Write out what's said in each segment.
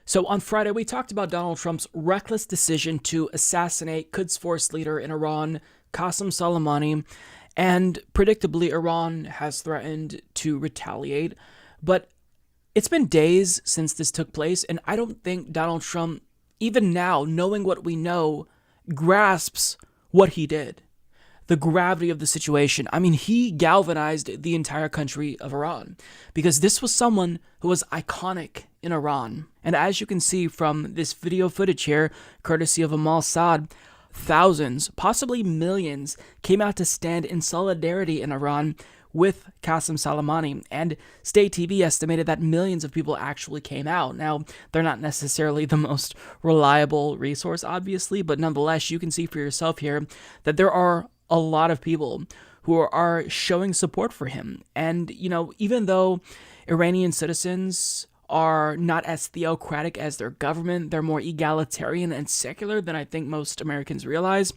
So on Friday, we talked about Donald Trump's reckless decision to assassinate Quds Force leader in Iran, Qasem Soleimani, and predictably, Iran has threatened to retaliate. But it's been days since this took place, and I don't think Donald Trump, even now, knowing what we know, grasps what he did, the gravity of the situation. I mean, he galvanized the entire country of Iran because this was someone who was iconic in Iran. And as you can see from this video footage here, courtesy of Amal Saad, thousands, possibly millions, came out to stand in solidarity in Iran with Qasem Soleimani, and State TV estimated that millions of people actually came out. Now, they're not necessarily the most reliable resource, obviously, but nonetheless, you can see for yourself here that there are a lot of people who are showing support for him. And, even though Iranian citizens are not as theocratic as their government, they're more egalitarian and secular than I think most Americans realize.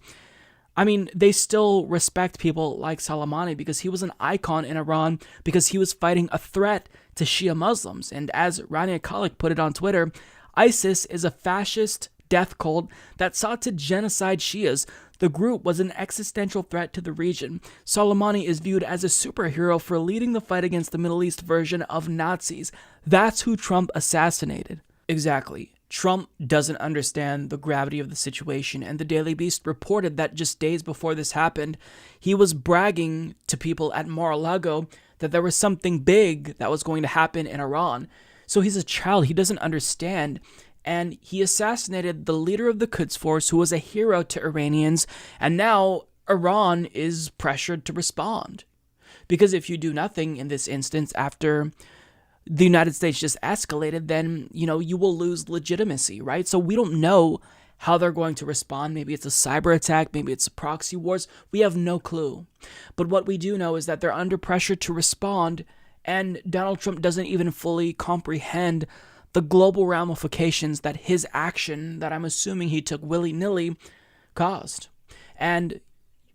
I mean, they still respect people like Soleimani because he was an icon in Iran, because he was fighting a threat to Shia Muslims. And as Rania Khalek put it on Twitter, ISIS is a fascist death cult that sought to genocide Shias. The group was an existential threat to the region. Soleimani is viewed as a superhero for leading the fight against the Middle East version of Nazis. That's who Trump assassinated. Exactly. Trump doesn't understand the gravity of the situation, and the Daily Beast reported that just days before this happened, he was bragging to people at Mar-a-Lago that there was something big that was going to happen in Iran. So he's a child, he doesn't understand, and he assassinated the leader of the Quds Force, who was a hero to Iranians, and now Iran is pressured to respond. Because if you do nothing in this instance after the United States just escalated, then, you will lose legitimacy, right? So we don't know how they're going to respond. Maybe it's a cyber attack, maybe it's a proxy wars. We have no clue. But what we do know is that they're under pressure to respond, and Donald Trump doesn't even fully comprehend the global ramifications that his action, that I'm assuming he took willy-nilly, caused. And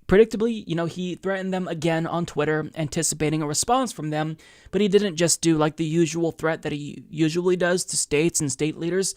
predictably, he threatened them again on Twitter, anticipating a response from them, but he didn't just do like the usual threat that he usually does to states and state leaders.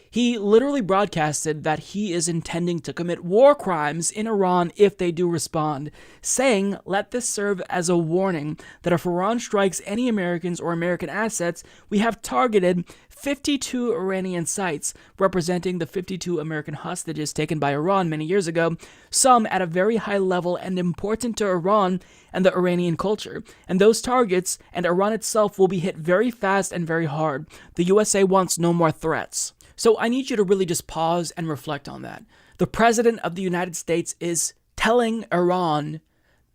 He literally broadcasted that he is intending to commit war crimes in Iran if they do respond, saying, "Let this serve as a warning that if Iran strikes any Americans or American assets, we have targeted 52 Iranian sites, representing the 52 American hostages taken by Iran many years ago, some at a very high level and important to Iran and the Iranian culture. And those targets and Iran itself will be hit very fast and very hard. The USA wants no more threats." So I need you to really just pause and reflect on that. The President of the United States is telling Iran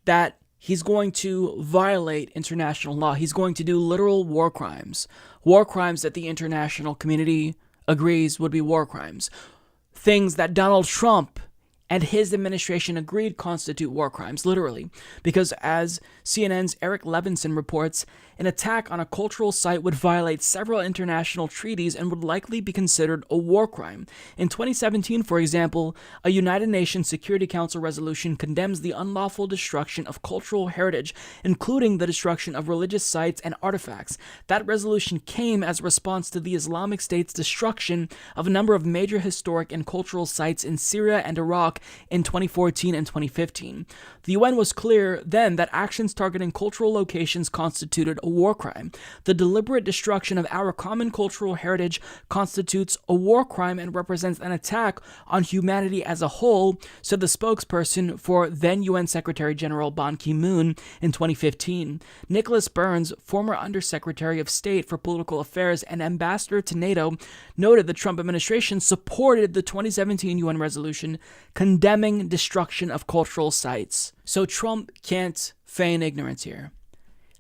that he's going to violate international law. He's going to do literal war crimes that the international community agrees would be war crimes. Things that Donald Trump and his administration agreed constitute war crimes, literally. Because as CNN's Eric Levinson reports, an attack on a cultural site would violate several international treaties and would likely be considered a war crime. In 2017, for example, a United Nations Security Council resolution condemns the unlawful destruction of cultural heritage, including the destruction of religious sites and artifacts. That resolution came as a response to the Islamic State's destruction of a number of major historic and cultural sites in Syria and Iraq in 2014 and 2015. The UN was clear then that actions targeting cultural locations constituted a war crime. The deliberate destruction of our common cultural heritage constitutes a war crime and represents an attack on humanity as a whole, said the spokesperson for then UN Secretary General Ban Ki-moon in 2015. Nicholas Burns, former Undersecretary of State for Political Affairs and ambassador to NATO, noted the Trump administration supported the 2017 UN resolution condemning destruction of cultural sites. So Trump can't feign ignorance here.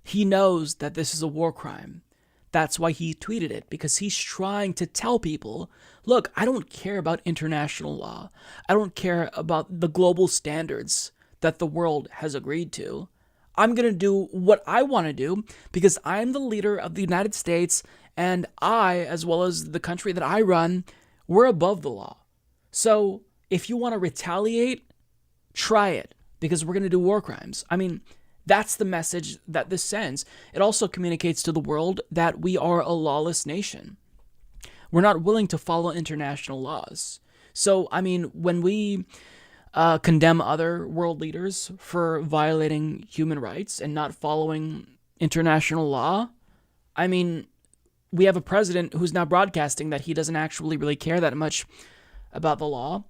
He knows that this is a war crime. That's why he tweeted it, because he's trying to tell people, look, I don't care about international law. I don't care about the global standards that the world has agreed to. I'm going to do what I want to do because I'm the leader of the United States, and I, as well as the country that I run, we're above the law. So if you want to retaliate, try it, because we're going to do war crimes. I mean, that's the message that this sends. It also communicates to the world that we are a lawless nation. we're not willing to follow international laws. So, I mean, when we condemn other world leaders for violating human rights and not following international law, I mean, we have a president who's now broadcasting that he doesn't actually really care that much about the law,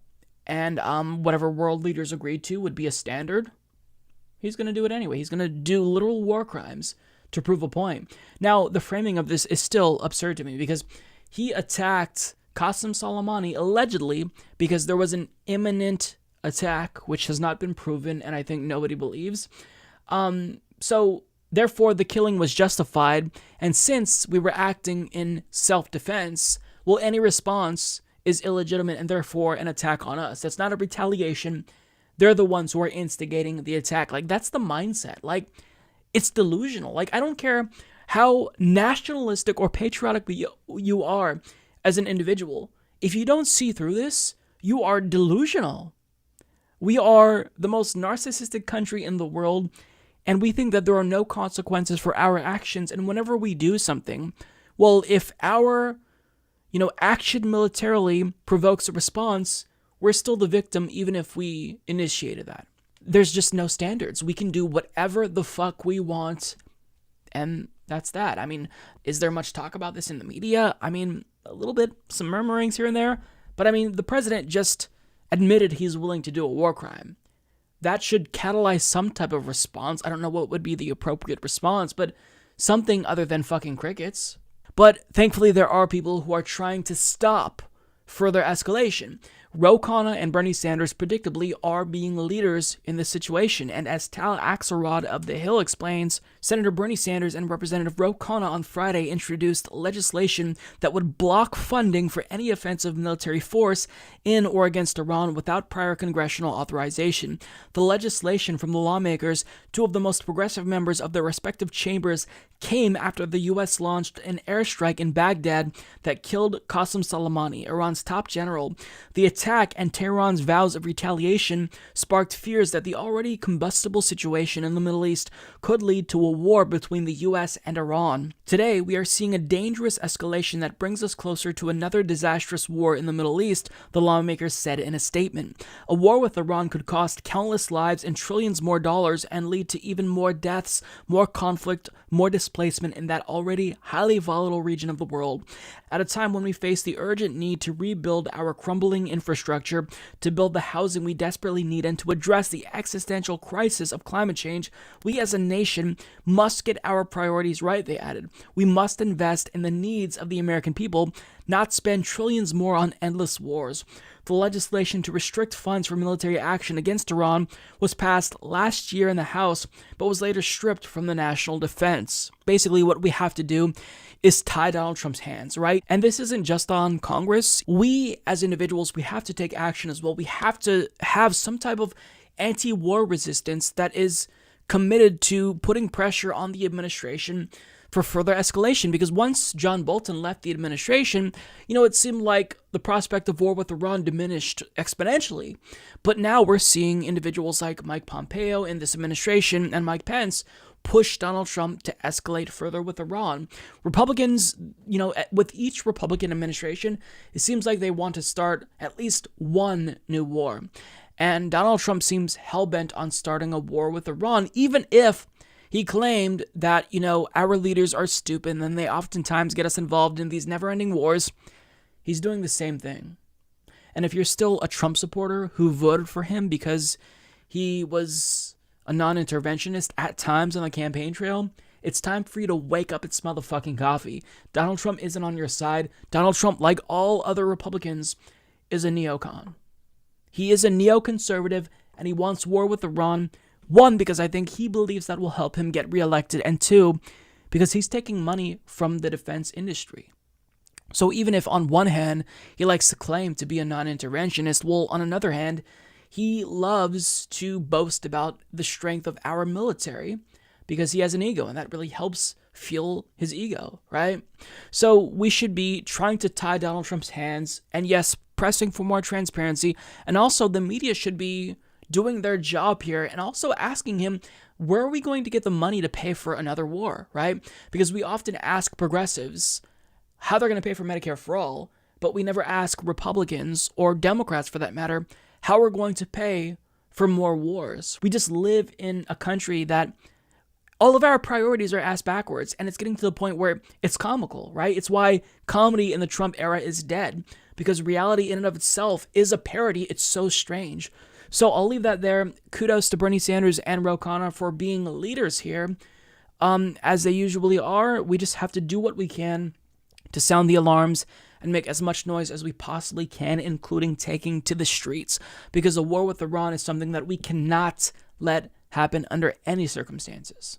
and whatever world leaders agreed to would be a standard. He's going to do it anyway. He's going to do literal war crimes to prove a point. Now, the framing of this is still absurd to me because he attacked Qasem Soleimani allegedly because there was an imminent attack, which has not been proven, and I think nobody believes. So, therefore, the killing was justified, and since we were acting in self-defense, well, any response is illegitimate and therefore an attack on us. That's not a retaliation. They're the ones who are instigating the attack. Like, that's the mindset. Like, it's delusional. Like, I don't care how nationalistic or patriotic you are as an individual. If you don't see through this, you are delusional. We are the most narcissistic country in the world, and we think that there are no consequences for our actions. And whenever we do something, well, if our action militarily provokes a response, we're still the victim even if we initiated that. There's just no standards. We can do whatever the fuck we want, and that's that. I mean, is there much talk about this in the media? I mean, a little bit, some murmurings here and there, but I mean, the president just admitted he's willing to do a war crime. That should catalyze some type of response. I don't know what would be the appropriate response, but something other than fucking crickets. But thankfully, there are people who are trying to stop further escalation. Khanna and Bernie Sanders predictably are being leaders in this situation, and as Tal Axelrod of The Hill explains, Senator Bernie Sanders and Representative Khanna on Friday introduced legislation that would block funding for any offensive military force in or against Iran without prior congressional authorization. The legislation from the lawmakers, two of the most progressive members of their respective chambers, came after the U.S. launched an airstrike in Baghdad that killed Qasem Soleimani, Iran's top general. The attack and Tehran's vows of retaliation sparked fears that the already combustible situation in the Middle East could lead to a war between the U.S. and Iran. Today, we are seeing a dangerous escalation that brings us closer to another disastrous war in the Middle East, the lawmakers said in a statement. A war with Iran could cost countless lives and trillions more dollars and lead to even more deaths, more conflict, more displacement in that already highly volatile region of the world. At a time when we face the urgent need to rebuild our crumbling infrastructure, to build the housing we desperately need, and to address the existential crisis of climate change, we as a nation must get our priorities right, they added. We must invest in the needs of the American people, not spend trillions more on endless wars. The legislation to restrict funds for military action against Iran was passed last year in the House, but was later stripped from the national defense. Basically, what we have to do is tie Donald Trump's hands, right? And this isn't just on Congress. We, as individuals, we have to take action as well. We have to have some type of anti-war resistance that is committed to putting pressure on the administration for further escalation, because once John Bolton left the administration, it seemed like the prospect of war with Iran diminished exponentially. But now we're seeing individuals like Mike Pompeo in this administration and Mike Pence push Donald Trump to escalate further with Iran. Republicans, with each Republican administration, it seems like they want to start at least one new war. And Donald Trump seems hell-bent on starting a war with Iran, even if he claimed that, our leaders are stupid and they oftentimes get us involved in these never-ending wars. He's doing the same thing. And if you're still a Trump supporter who voted for him because he was a non-interventionist at times on the campaign trail, it's time for you to wake up and smell the fucking coffee. Donald Trump isn't on your side. Donald Trump, like all other Republicans, is a neocon. He is a neoconservative, and he wants war with Iran. One, because I think he believes that will help him get reelected, and two, because he's taking money from the defense industry. So even if on one hand he likes to claim to be a non-interventionist, well, on another hand, he loves to boast about the strength of our military because he has an ego, and that really helps fuel his ego, right? So we should be trying to tie Donald Trump's hands, and yes, pressing for more transparency, and also the media should be doing their job here and also asking him, where are we going to get the money to pay for another war, right? Because we often ask progressives, how they're going to pay for Medicare for all, but we never ask Republicans or Democrats for that matter how we're going to pay for more wars. We just live in a country that all of our priorities are asked backwards, and it's getting to the point where it's comical, right? It's why comedy in the Trump era is dead, because reality in and of itself is a parody. It's so strange. So I'll leave that there. Kudos to Bernie Sanders and Ro Khanna for being leaders here. As they usually are, we just have to do what we can to sound the alarms and make as much noise as we possibly can, including taking to the streets, because a war with Iran is something that we cannot let happen under any circumstances.